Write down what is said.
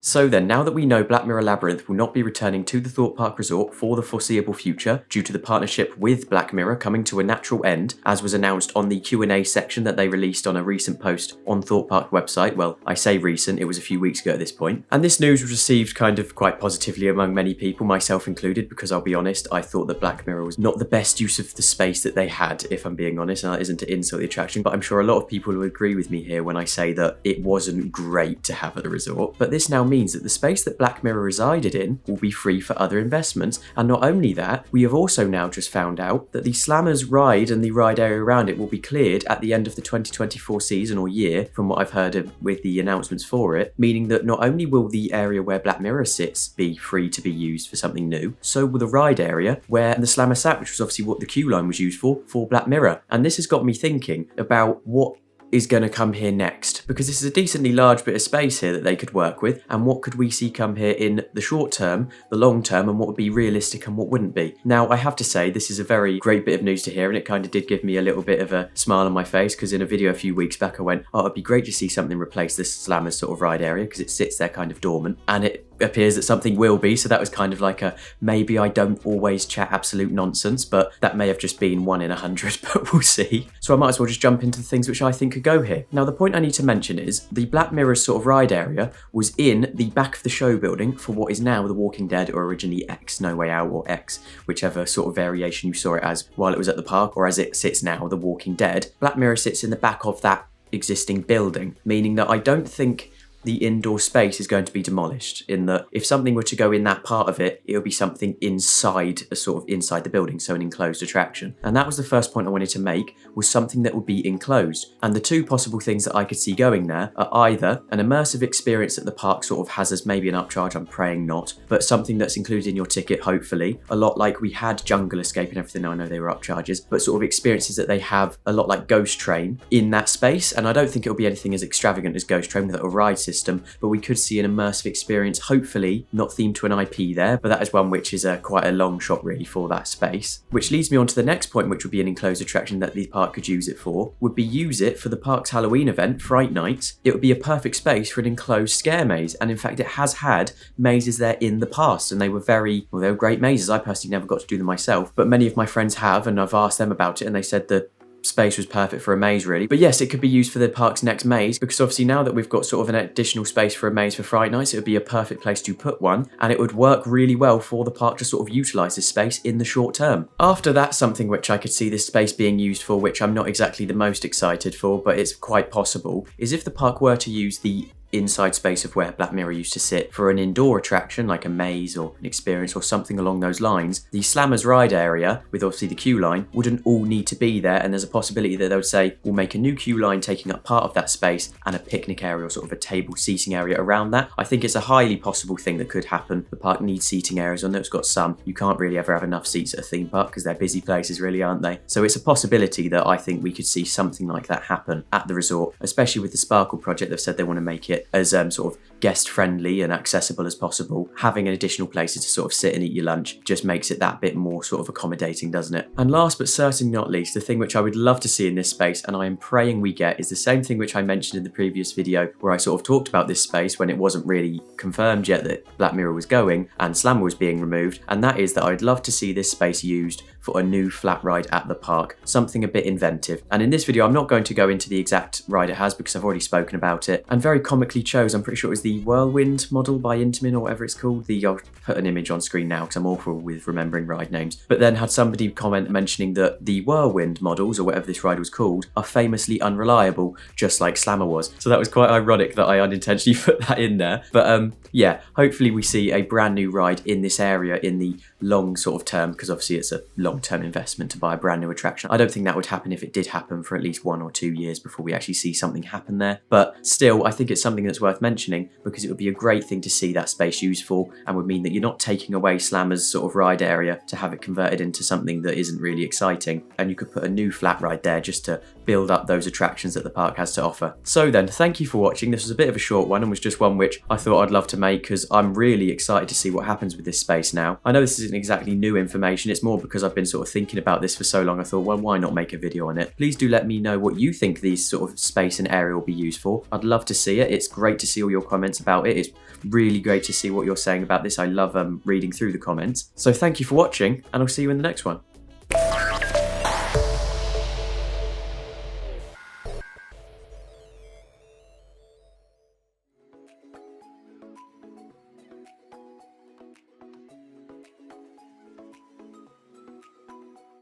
So then, now that we know Black Mirror Labyrinth will not be returning to the Thorpe Park Resort for the foreseeable future due to the partnership with Black Mirror coming to a natural end, as was announced on the Q&A section that they released on a recent post on Thorpe Park website. Well, I say recent, it was a few weeks ago at this point. And this news was received kind of quite positively among many people, myself included, because I'll be honest, I thought that Black Mirror was not the best use of the space that they had, if I'm being honest, and that isn't to insult the attraction, but I'm sure a lot of people will agree with me here when I say that it wasn't great to have at the resort. But this now means that the space that Black Mirror resided in will be free for other investments, and not only that, we have also now just found out that the Slammers ride and the ride area around it will be cleared at the end of the 2024 season or year, from what I've heard of with the announcements for it, meaning that not only will the area where Black Mirror sits be free to be used for something new, so will the ride area where the Slammer sat, which was obviously what the queue line was used for Black Mirror. And this has got me thinking about what is going to come here next, because this is a decently large bit of space here that they could work with, and what could we see come here in the short term, the long term, and what would be realistic and what wouldn't be. Now, I have to say, this is a very great bit of news to hear, and it kind of did give me a little bit of a smile on my face, because in a video a few weeks back I went, oh, it'd be great to see something replace this Slammer's sort of ride area, because it sits there kind of dormant, and it appears that something will be, so that was kind of like a, maybe I don't always chat absolute nonsense, but that may have just been 1 in 100, but we'll see. So I might as well just jump into the things which I think could go here. Now, the point I need to mention is the Black Mirror sort of ride area was in the back of the show building for what is now The Walking Dead, or originally X No Way Out, or X, whichever sort of variation you saw it as while it was at the park, or as it sits now, The Walking Dead. Black Mirror sits in the back of that existing building, meaning that I don't think the indoor space is going to be demolished, in that if something were to go in that part of it, it would be something inside, a sort of inside the building, so an enclosed attraction. And that was the first point I wanted to make, was something that would be enclosed. And the two possible things that I could see going there are either an immersive experience that the park sort of has as maybe an upcharge, I'm praying not, but something that's included in your ticket, hopefully, a lot like we had Jungle Escape and everything. I know they were upcharges, but sort of experiences that they have a lot like Ghost Train in that space. And I don't think it'll be anything as extravagant as Ghost Train with a ride system, but we could see an immersive experience, hopefully not themed to an IP there, but that is one which is quite a long shot really for that space. Which leads me on to the next point, which would be an enclosed attraction that the park could use it for, would be use it for the park's Halloween event, Fright Nights. It would be a perfect space for an enclosed scare maze, and in fact it has had mazes there in the past, and they were they were great mazes. I personally never got to do them myself, but many of my friends have, and I've asked them about it, and they said that space was perfect for a maze really. But yes, it could be used for the park's next maze, because obviously now that we've got sort of an additional space for a maze for Fright Nights, it would be a perfect place to put one, and it would work really well for the park to sort of utilise this space in the short term. After that, something which I could see this space being used for, which I'm not exactly the most excited for, but it's quite possible, is if the park were to use the inside space of where Black Mirror used to sit for an indoor attraction like a maze or an experience or something along those lines, the Slammers ride area with obviously the queue line wouldn't all need to be there, and there's a possibility that they would say we'll make a new queue line taking up part of that space and a picnic area or sort of a table seating area around that. I think it's a highly possible thing that could happen. The park needs seating areas. I know it's got some. You can't really ever have enough seats at a theme park because they're busy places really, aren't they? So it's a possibility that I think we could see something like that happen at the resort, especially with the Sparkle project. They've said they want to make it as sort of guest friendly and accessible as possible. Having an additional places to sort of sit and eat your lunch just makes it that bit more sort of accommodating, doesn't it? And last but certainly not least, the thing which I would love to see in this space, and I am praying we get, is the same thing which I mentioned in the previous video where I sort of talked about this space when it wasn't really confirmed yet that Black Mirror was going and Slammer was being removed, and that is that I'd love to see this space used for a new flat ride at the park, something a bit inventive. And in this video I'm not going to go into the exact ride it has because I've already spoken about it, and very comically chose, I'm pretty sure it was the Whirlwind model by Intamin or whatever it's called. I'll put an image on screen now because I'm awful with remembering ride names, but then had somebody comment mentioning that the Whirlwind models, or whatever this ride was called, are famously unreliable, just like Slammer was. So that was quite ironic that I unintentionally put that in there. But yeah, hopefully we see a brand new ride in this area in the long sort of term, because obviously it's a long-term investment to buy a brand new attraction. I don't think that would happen if it did happen for at least 1 or 2 years before we actually see something happen there. But still, I think it's something that's worth mentioning because it would be a great thing to see that space used for, and would mean that you're not taking away Slammer's sort of ride area to have it converted into something that isn't really exciting, and you could put a new flat ride there just to build up those attractions that the park has to offer. So then, thank you for watching. This was a bit of a short one and was just one which I thought I'd love to make because I'm really excited to see what happens with this space now. I know this isn't exactly new information, it's more because I've been sort of thinking about this for so long I thought, well, why not make a video on it? Please do let me know what you think these sort of space and area will be used for. I'd love to see it. It's great to see all your comments about it. It's really great to see what you're saying about this. I love reading through the comments. So thank you for watching, and I'll see you in the next one.